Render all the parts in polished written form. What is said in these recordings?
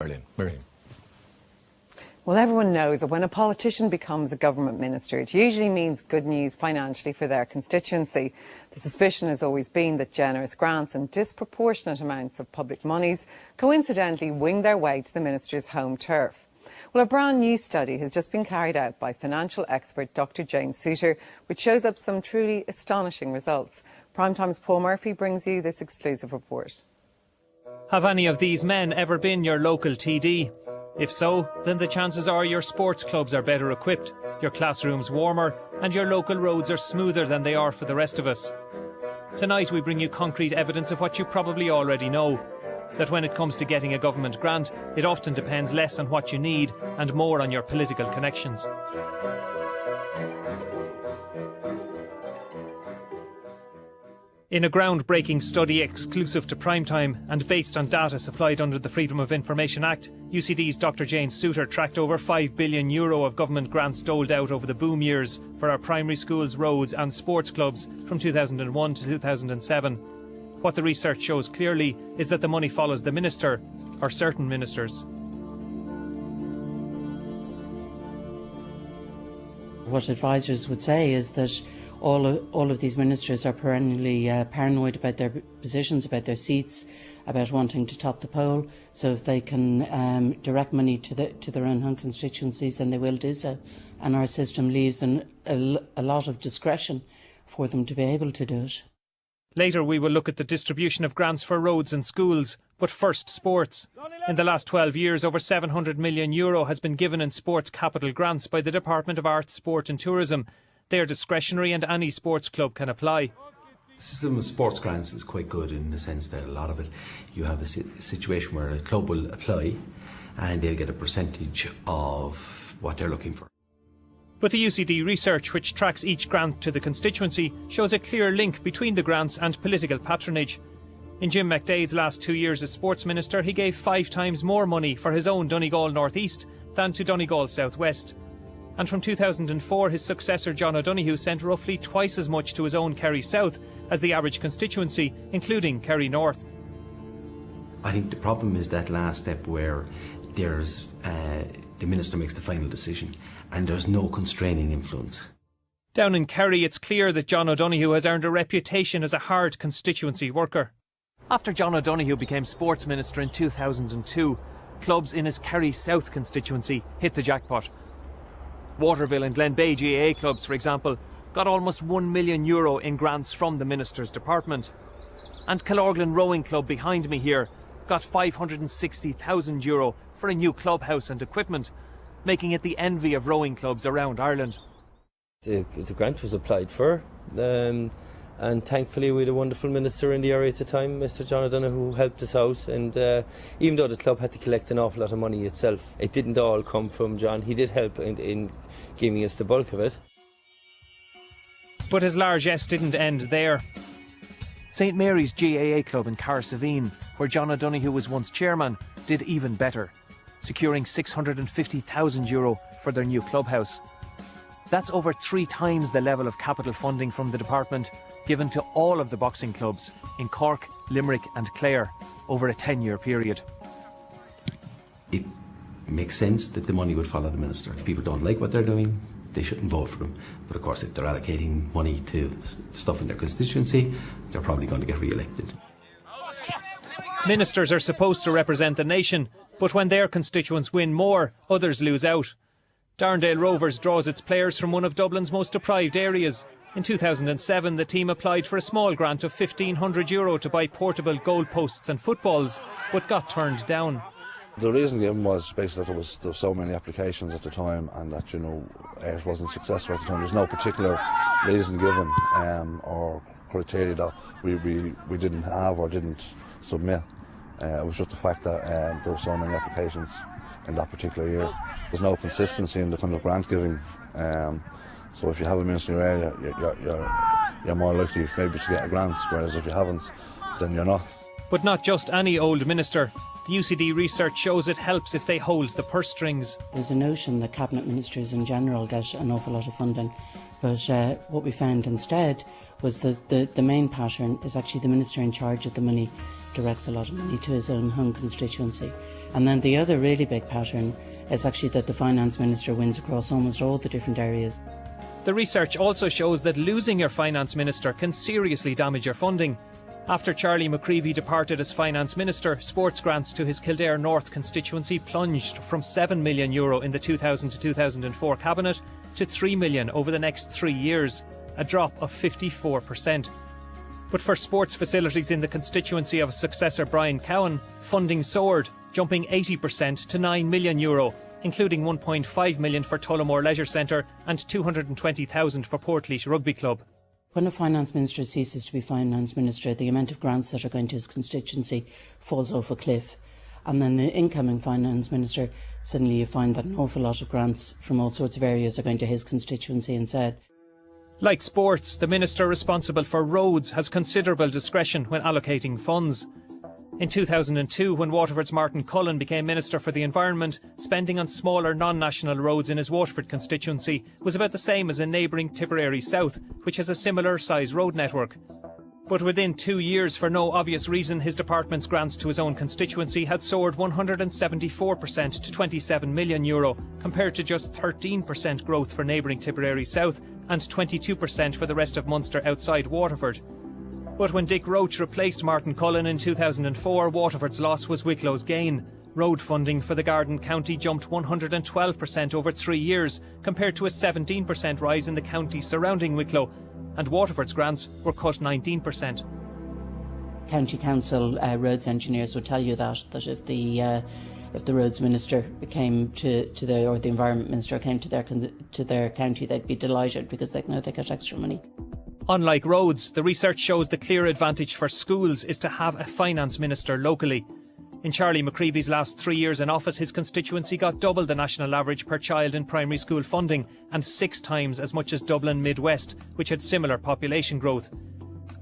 Miriam. Well, everyone knows that when a politician becomes a government minister, it usually means good news financially for their constituency. The suspicion has always been that generous grants and disproportionate amounts of public monies coincidentally wing their way to the minister's home turf. Well, a brand new study has just been carried out by financial expert Dr. Jane Souter, which shows up some truly astonishing results. Primetime's Paul Murphy brings you this exclusive report. Have any of these men ever been your local TD? If so, then the chances are your sports clubs are better equipped, your classrooms warmer, and your local roads are smoother than they are for the rest of us. Tonight we bring you concrete evidence of what you probably already know. That when it comes to getting a government grant, it often depends less on what you need and more on your political connections. In a groundbreaking study exclusive to Primetime and based on data supplied under the Freedom of Information Act, UCD's Dr. Jane Souter tracked over €5 billion of government grants doled out over the boom years for our primary schools, roads and sports clubs from 2001 to 2007. What the research shows clearly is that the money follows the minister, or certain ministers. What advisors would say is that all of these ministers are perennially paranoid about their positions, about their seats, about wanting to top the poll. So if they can direct money to their own home constituencies, then they will do so. And our system leaves a lot of discretion for them to be able to do it. Later we will look at the distribution of grants for roads and schools, but first sports. In the last 12 years, over €700 million has been given in sports capital grants by the Department of Arts, Sport and Tourism. They are discretionary and any sports club can apply. The system of sports grants is quite good in the sense that a lot of it, you have a situation where a club will apply and they'll get a percentage of what they're looking for. But the UCD research, which tracks each grant to the constituency, shows a clear link between the grants and political patronage. In Jim McDade's last 2 years as sports minister, he gave 5 times more money for his own Donegal North East than to Donegal South West. And from 2004, his successor John O'Donoghue sent roughly twice as much to his own Kerry South as the average constituency, including Kerry North. I think the problem is that last step where there's the minister makes the final decision and there's no constraining influence. Down in Kerry, it's clear that John O'Donoghue has earned a reputation as a hard constituency worker. After John O'Donoghue became sports minister in 2002, clubs in his Kerry South constituency hit the jackpot. Waterville and Glenbeigh GAA clubs, for example, got almost €1 million in grants from the minister's department. And Killorglin Rowing Club behind me here got €560,000 for a new clubhouse and equipment, making it the envy of rowing clubs around Ireland. The grant was applied for, and thankfully we had a wonderful minister in the area at the time, Mr. John O'Donoghue, who helped us out. And even though the club had to collect an awful lot of money itself, it didn't all come from John. He did help in giving us the bulk of it. But his largesse didn't end there. St Mary's GAA club in Carsavine, where John O'Donoghue was once chairman, did even better, securing €650,000 for their new clubhouse. That's over 3 times the level of capital funding from the department given to all of the boxing clubs in Cork, Limerick and Clare over a 10-year period. It makes sense that the money would follow the minister. If people don't like what they're doing, they shouldn't vote for them. But of course, if they're allocating money to stuff in their constituency, they're probably going to get re-elected. Ministers are supposed to represent the nation, but when their constituents win more, others lose out. Darndale Rovers draws its players from one of Dublin's most deprived areas. In 2007, the team applied for a small grant of €1,500 to buy portable goalposts and footballs, but got turned down. The reason given was basically that there were so many applications at the time, and that it wasn't successful at the time. There's no particular reason given or criteria that we didn't have or didn't submit. It was just the fact that there were so many applications in that particular year. There's no consistency in the kind of grant giving. So if you have a minister in your area, you're more likely maybe to get a grant, whereas if you haven't, then you're not. But not just any old minister. The UCD research shows it helps if they hold the purse strings. There's a notion that cabinet ministers in general get an awful lot of funding, but what we found instead was that the main pattern is actually the minister in charge of the money directs a lot of money to his own home constituency. And then the other really big pattern is actually that the finance minister wins across almost all the different areas. The research also shows that losing your finance minister can seriously damage your funding. After Charlie McCreevy departed as finance minister, sports grants to his Kildare North constituency plunged from €7 million in the 2000 to 2004 cabinet to €3 million over the next 3 years, a drop of 54%. But for sports facilities in the constituency of successor Brian Cowan, funding soared, jumping 80% to €9 million, including €1.5 million for Tullamore Leisure Centre and $220,000 for Portlaoise Rugby Club. When a finance minister ceases to be finance minister, the amount of grants that are going to his constituency falls off a cliff. And then the incoming finance minister, suddenly you find that an awful lot of grants from all sorts of areas are going to his constituency instead. Like sports, the minister responsible for roads has considerable discretion when allocating funds. In 2002, when Waterford's Martin Cullen became Minister for the Environment, spending on smaller non-national roads in his Waterford constituency was about the same as in neighbouring Tipperary South, which has a similar size road network. But within 2 years, for no obvious reason, his department's grants to his own constituency had soared 174% to €27 million, compared to just 13% growth for neighbouring Tipperary South and 22% for the rest of Munster outside Waterford. But when Dick Roche replaced Martin Cullen in 2004, Waterford's loss was Wicklow's gain. Road funding for the Garden County jumped 112% over 3 years, compared to a 17% rise in the county surrounding Wicklow, and Waterford's grants were cut 19%. County Council roads engineers would tell you that if the roads minister came or the environment minister came to their county, they'd be delighted because they know they get extra money. Unlike roads, the research shows the clear advantage for schools is to have a finance minister locally. In Charlie McCreevy's last 3 years in office, his constituency got double the national average per child in primary school funding and 6 times as much as Dublin Midwest, which had similar population growth.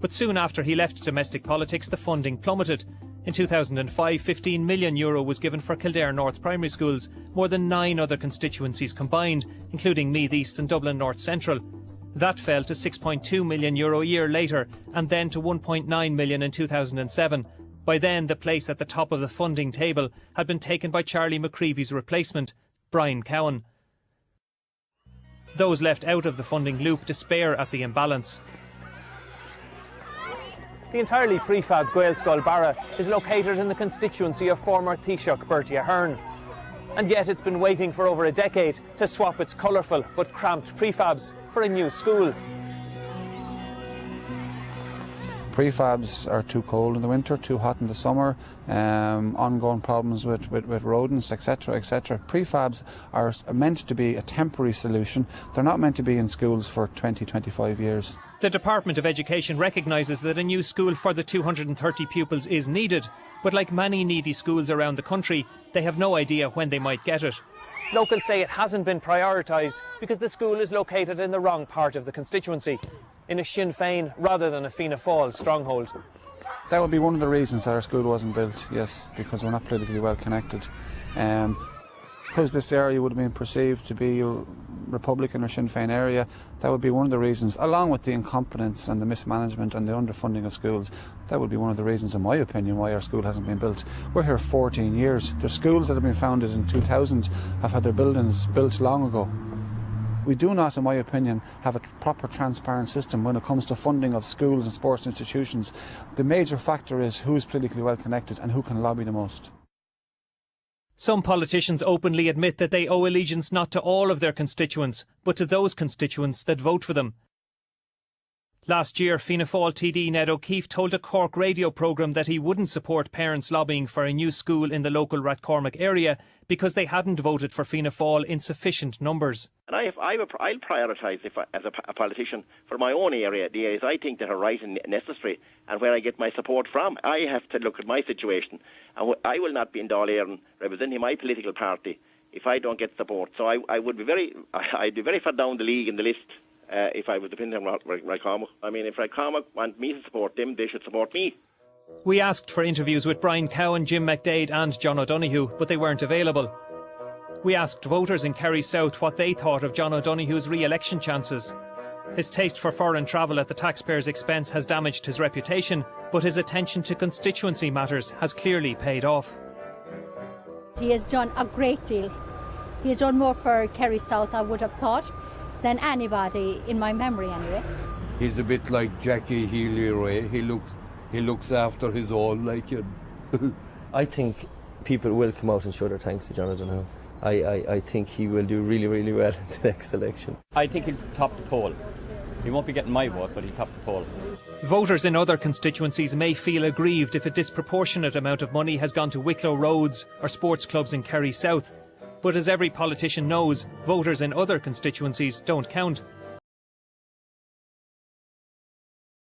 But soon after he left domestic politics, the funding plummeted. In 2005, €15 million was given for Kildare North primary schools, more than 9 other constituencies combined, including Meath East and Dublin North Central. That fell to €6.2 million a year later, and then to €1.9 million in 2007. By then, the place at the top of the funding table had been taken by Charlie McCreevy's replacement, Brian Cowan. Those left out of the funding loop despair at the imbalance. The entirely prefab Gaelscoil Barra is located in the constituency of former Taoiseach Bertie Ahern. And yet it's been waiting for over a decade to swap its colourful but cramped prefabs for a new school. Prefabs are too cold in the winter, too hot in the summer, ongoing problems with rodents, etc, etc. Prefabs are meant to be a temporary solution. They're not meant to be in schools for 20-25 years. The Department of Education recognises that a new school for the 230 pupils is needed, but like many needy schools around the country, they have no idea when they might get it. Locals say it hasn't been prioritised because the school is located in the wrong part of the constituency, in a Sinn Féin rather than a Fianna Fáil stronghold. That would be one of the reasons that our school wasn't built, yes, because we're not politically well connected. Because this area would have been perceived to be a Republican or Sinn Féin area, that would be one of the reasons, along with the incompetence and the mismanagement and the underfunding of schools, that would be one of the reasons, in my opinion, why our school hasn't been built. We're here 14 years. The schools that have been founded in 2000 have had their buildings built long ago. We do not, in my opinion, have a proper transparent system when it comes to funding of schools and sports institutions. The major factor is who is politically well connected and who can lobby the most. Some politicians openly admit that they owe allegiance not to all of their constituents, but to those constituents that vote for them. Last year, Fianna Fáil TD Ned O'Keefe told a Cork radio programme that he wouldn't support parents lobbying for a new school in the local Rathcormac area because they hadn't voted for Fianna Fáil in sufficient numbers. And I'll prioritise, as a politician, for my own area, the areas I think that are right and necessary and where I get my support from. I have to look at my situation, and I will not be in Dáil Éireann representing my political party if I don't get support. So I'd be very far down the league in the list. If I was depending on Rathcormac. I mean, if Rathcormac want me to support them, they should support me. We asked for interviews with Brian Cowan, Jim McDade and John O'Donoghue, but they weren't available. We asked voters in Kerry South what they thought of John O'Donoghue's re-election chances. His taste for foreign travel at the taxpayers' expense has damaged his reputation, but his attention to constituency matters has clearly paid off. He has done a great deal. He has done more for Kerry South, I would have thought, than anybody in my memory anyway. He's a bit like Jackie Healy-Rae. He looks after his own, like you. I think people will come out and show their thanks to John O'Donoghue. I think he will do really, really well in the next election. I think he'll top the poll. He won't be getting my vote, but he'll top the poll. Voters in other constituencies may feel aggrieved if a disproportionate amount of money has gone to Wicklow Roads or sports clubs in Kerry South. But as every politician knows, voters in other constituencies don't count.